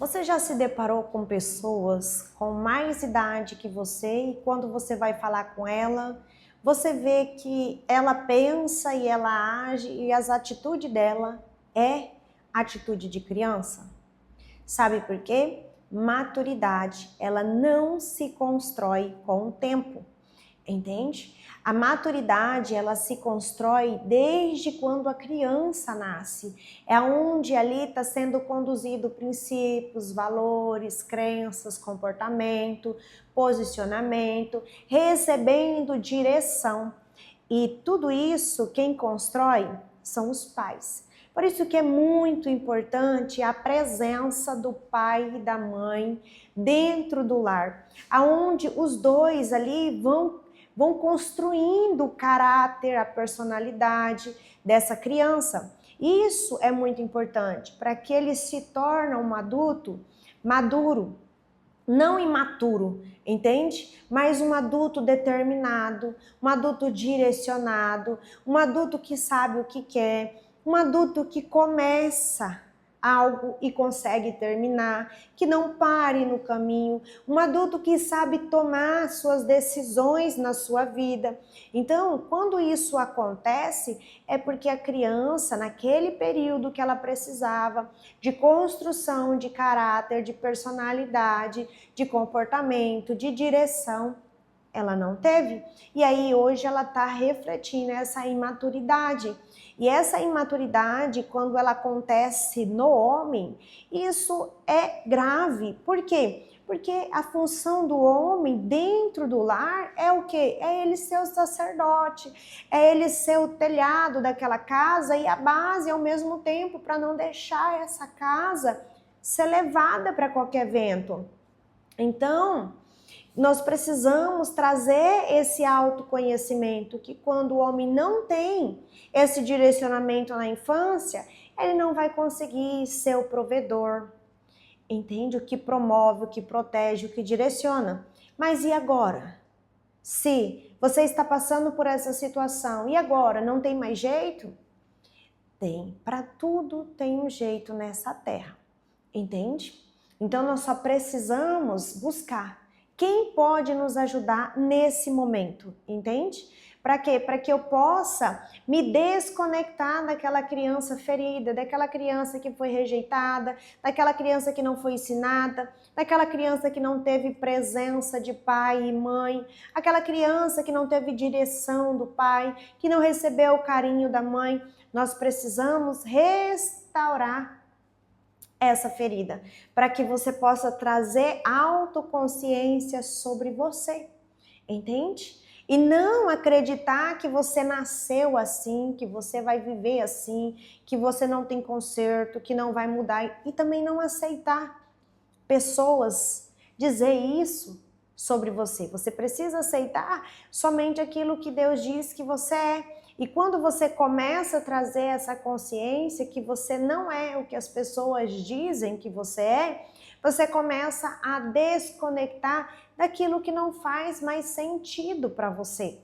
Você já se deparou com pessoas com mais idade que você e quando você vai falar com ela, você vê que ela pensa e ela age e as atitudes dela é atitude de criança? Sabe por quê? Maturidade, ela não se constrói com o tempo. Entende? A maturidade, ela se constrói desde quando a criança nasce. É onde ali está sendo conduzido princípios, valores, crenças, comportamento, posicionamento, recebendo direção. E tudo isso, quem constrói são os pais. Por isso que é muito importante a presença do pai e da mãe dentro do lar, aonde os dois ali vão construindo o caráter, a personalidade dessa criança. Isso é muito importante para que ele se torne um adulto maduro, não imaturo, entende? Mas um adulto determinado, um adulto direcionado, um adulto que sabe o que quer, um adulto que começa algo e consegue terminar, que não pare no caminho, um adulto que sabe tomar suas decisões na sua vida. Então, quando isso acontece, é porque a criança, naquele período que ela precisava de construção de caráter, de personalidade, de comportamento, de direção, ela não teve. E aí hoje ela está refletindo essa imaturidade. E essa imaturidade, quando ela acontece no homem, isso é grave. Por quê? Porque a função do homem dentro do lar é o quê? É ele ser o sacerdote, é ele ser o telhado daquela casa e a base ao mesmo tempo, para não deixar essa casa ser levada para qualquer vento. Então, nós precisamos trazer esse autoconhecimento, que quando o homem não tem esse direcionamento na infância, ele não vai conseguir ser o provedor, entende? O que promove, o que protege, o que direciona. Mas e agora? Se você está passando por essa situação e agora não tem mais jeito? Tem, para tudo tem um jeito nessa terra, entende? Então nós só precisamos buscar quem pode nos ajudar nesse momento, entende? Para quê? Para que eu possa me desconectar daquela criança ferida, daquela criança que foi rejeitada, daquela criança que não foi ensinada, daquela criança que não teve presença de pai e mãe, aquela criança que não teve direção do pai, que não recebeu o carinho da mãe. Nós precisamos restaurar essa ferida, para que você possa trazer autoconsciência sobre você, entende? E não acreditar que você nasceu assim, que você vai viver assim, que você não tem conserto, que não vai mudar, e também não aceitar pessoas dizer isso sobre você. Você precisa aceitar somente aquilo que Deus diz que você é. E quando você começa a trazer essa consciência que você não é o que as pessoas dizem que você é, você começa a desconectar daquilo que não faz mais sentido para você.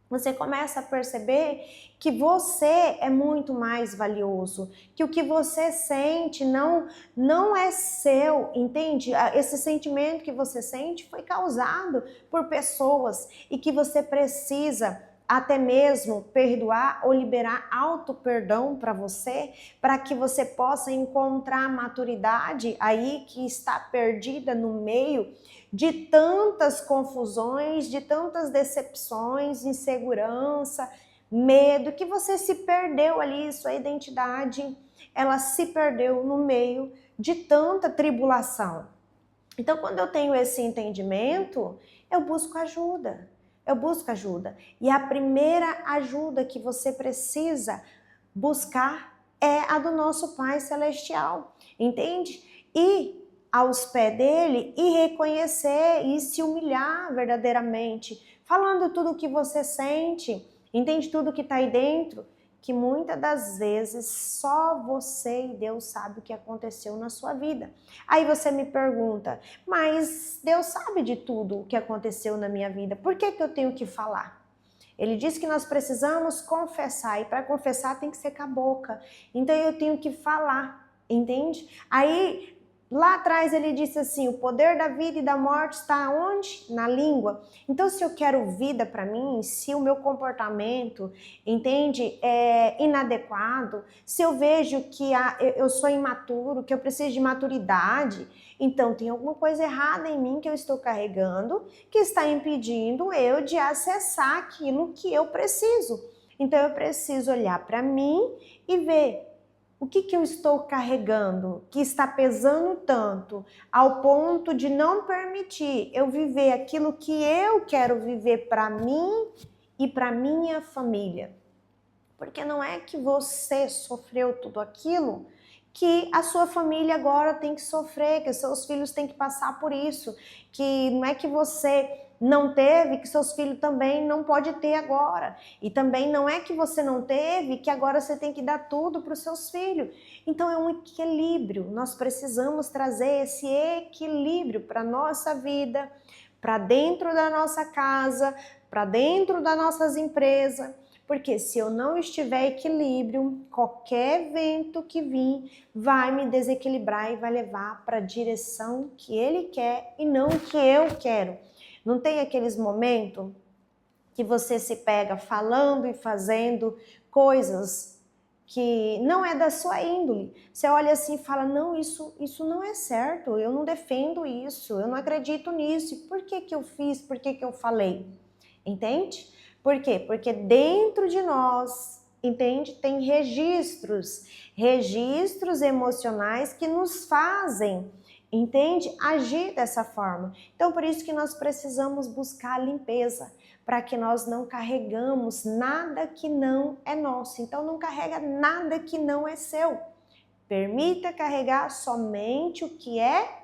Você começa a perceber que você é muito mais valioso, que o que você sente não é seu, entende? Esse sentimento que você sente foi causado por pessoas e que você precisa até mesmo perdoar ou liberar auto-perdão para você, para que você possa encontrar a maturidade aí que está perdida no meio de tantas confusões, de tantas decepções, insegurança, medo, que você se perdeu ali, sua identidade, ela se perdeu no meio de tanta tribulação. Então, quando eu tenho esse entendimento, eu busco ajuda. Eu busco ajuda. E a primeira ajuda que você precisa buscar é a do nosso Pai Celestial, entende? E aos pés dele e reconhecer e se humilhar verdadeiramente, falando tudo o que você sente, entende tudo que está aí dentro, que muitas das vezes só você e Deus sabe o que aconteceu na sua vida. Aí você me pergunta, mas Deus sabe de tudo o que aconteceu na minha vida, por que eu tenho que falar? Ele diz que nós precisamos confessar, e para confessar tem que ser com a boca, então eu tenho que falar, entende? Aí Lá atrás ele disse assim, o poder da vida e da morte está onde? Na língua. Então, se eu quero vida para mim, se o meu comportamento, entende, é inadequado, se eu vejo que eu sou imaturo, que eu preciso de maturidade, então tem alguma coisa errada em mim que eu estou carregando, que está impedindo eu de acessar aquilo que eu preciso. Então, eu preciso olhar para mim e ver o que eu estou carregando, que está pesando tanto, ao ponto de não permitir eu viver aquilo que eu quero viver para mim e para minha família. Porque não é que você sofreu tudo aquilo que a sua família agora tem que sofrer, que os seus filhos têm que passar por isso, que não é que você não teve, que seus filhos também não pode ter agora. E também não é que você não teve, que agora você tem que dar tudo para os seus filhos. Então é um equilíbrio, nós precisamos trazer esse equilíbrio para a nossa vida, para dentro da nossa casa, para dentro das nossas empresas. Porque se eu não estiver equilíbrio, qualquer vento que vir vai me desequilibrar e vai levar para a direção que ele quer e não que eu quero. Não tem aqueles momentos que você se pega falando e fazendo coisas que não é da sua índole. Você olha assim e fala, não, isso não é certo, eu não defendo isso, eu não acredito nisso. Por que eu fiz? Por que eu falei? Entende? Por quê? Porque dentro de nós, entende? Tem registros emocionais que nos fazem, entende? Agir dessa forma. Então, por isso que nós precisamos buscar a limpeza, para que nós não carregamos nada que não é nosso. Então, não carrega nada que não é seu. Permita carregar somente o que é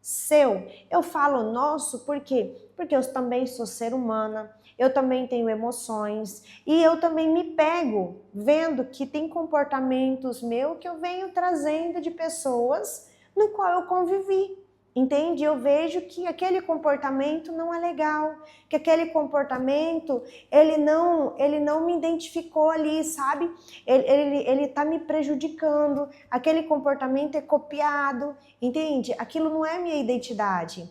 seu. Eu falo nosso por quê? Porque eu também sou ser humana, eu também tenho emoções e eu também me pego vendo que tem comportamentos meus que eu venho trazendo de pessoas no qual eu convivi. Entende? Eu vejo que aquele comportamento não é legal, que aquele comportamento, ele não me identificou ali, sabe? Ele tá me prejudicando, aquele comportamento é copiado, entende? Aquilo não é minha identidade.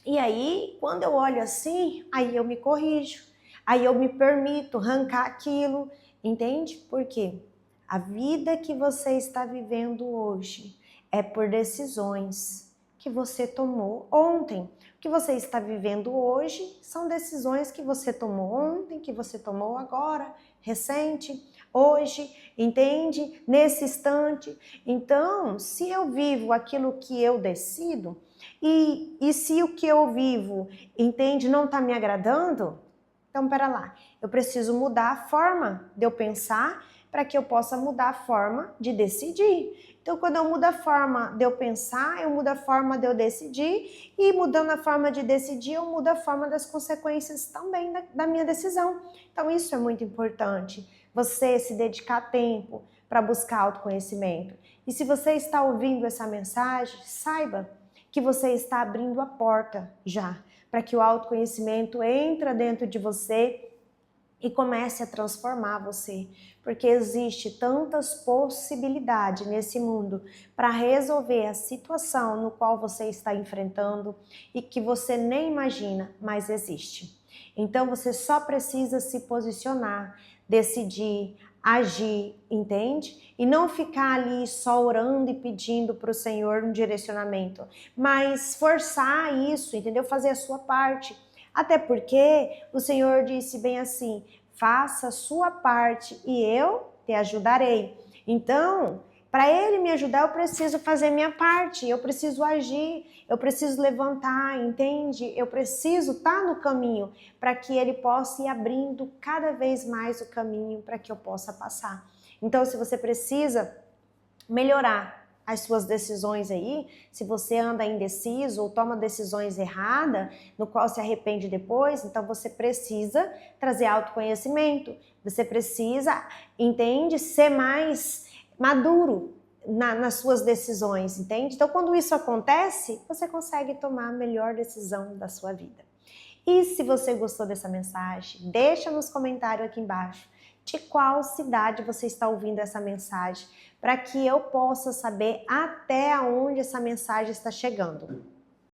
E aí, quando eu olho assim, aí eu me corrijo, aí eu me permito arrancar aquilo, entende? Por quê? A vida que você está vivendo hoje é por decisões que você tomou ontem. O que você está vivendo hoje são decisões que você tomou ontem, que você tomou agora, recente, hoje, entende? Nesse instante. Então, se eu vivo aquilo que eu decido, e se o que eu vivo, entende, não está me agradando, então pera lá, eu preciso mudar a forma de eu pensar para que eu possa mudar a forma de decidir. Então, quando eu mudo a forma de eu pensar, eu mudo a forma de eu decidir, e mudando a forma de decidir, eu mudo a forma das consequências também da minha decisão. Então, isso é muito importante, você se dedicar tempo para buscar autoconhecimento. E se você está ouvindo essa mensagem, saiba que você está abrindo a porta já, para que o autoconhecimento entre dentro de você e comece a transformar você, porque existe tantas possibilidades nesse mundo para resolver a situação no qual você está enfrentando e que você nem imagina, mas existe. Então você só precisa se posicionar, decidir, agir, entende? E não ficar ali só orando e pedindo para o Senhor um direcionamento, mas forçar isso, entendeu? Fazer a sua parte. Até porque o Senhor disse bem assim, faça a sua parte e eu te ajudarei. Então, para Ele me ajudar, eu preciso fazer minha parte, eu preciso agir, eu preciso levantar, entende? Eu preciso estar no caminho para que Ele possa ir abrindo cada vez mais o caminho para que eu possa passar. Então, se você precisa melhorar as suas decisões aí, se você anda indeciso ou toma decisões erradas, no qual se arrepende depois, então você precisa trazer autoconhecimento, você precisa, entende, ser mais maduro nas suas decisões, entende? Então, quando isso acontece, você consegue tomar a melhor decisão da sua vida. E se você gostou dessa mensagem, deixa nos comentários aqui embaixo. de qual cidade você está ouvindo essa mensagem, para que eu possa saber até onde essa mensagem está chegando.